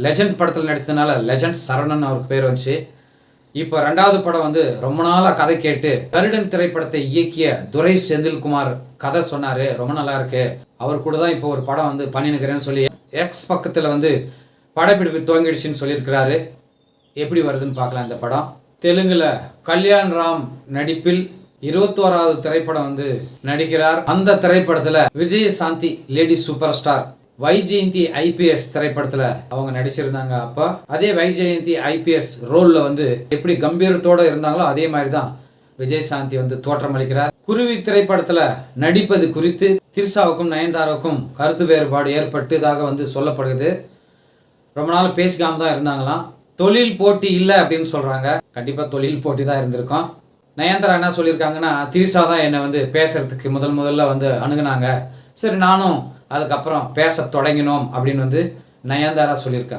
Legend படத்தில் நடித்ததுனால legend Saravanan அவருக்கு பேர் வந்துச்சு. இப்போ 2வது படம் வந்து ரொம்ப நாளாக கதை கேட்டு கருடன் திரைப்படத்தை இயக்கிய துரை செந்தில்குமார் கதை சொன்னார், ரொம்ப நல்லா இருக்கு, அவர் கூட தான் இப்போ ஒரு படம் வந்து பண்ணினுக்கிறேன்னு சொல்லி எக்ஸ் பக்கத்தில் வந்து படப்பிடிப்பு துவங்கிடுச்சின்னு சொல்லியிருக்கிறாரு. எப்படி வருதுன்னு பார்க்கலாம். இந்த படம் தெலுங்குல கல்யாண் ராம் நடிப்பில் 21வது திரைப்படம் வந்து நடிக்கிறார். அந்த திரைப்படத்தில் Vijayashanti lady super star Vyjayanthi IPS திரைப்படத்துல அவங்க நடிச்சிருந்தாங்க. அப்ப அதே வைஜெயந்தி ஐபிஎஸ் ரோல்ல வந்து எப்படி கம்பீரத்தோட இருந்தாங்களோ அதே மாதிரி தான் விஜயசாந்தி வந்து தோற்றமளிக்கிறார். குருவி திரைப்படத்துல நடிப்பது குறித்து திரிஷாவுக்கும் நயன்தாராவுக்கும் கருத்து வேறுபாடு ஏற்பட்டதாக வந்து சொல்லப்படுது. ரொம்ப நாள் பேசிக்காம தான் இருந்தாங்களாம். தொழில் போட்டி இல்லை அப்படின்னு சொல்றாங்க. கண்டிப்பா தொழில் போட்டி தான் இருந்திருக்கும். நயன்தாரா என்ன சொல்லியிருக்காங்கன்னா, திரிஷா தான் என்னை வந்து பேசுறதுக்கு முதல்ல வந்து அணுகுனாங்க, சரி நானும் அதுக்கப்புறம் பேச தொடங்கினோம் அப்படின்னு வந்து நயன்தாரா சொல்லியிருக்காங்க.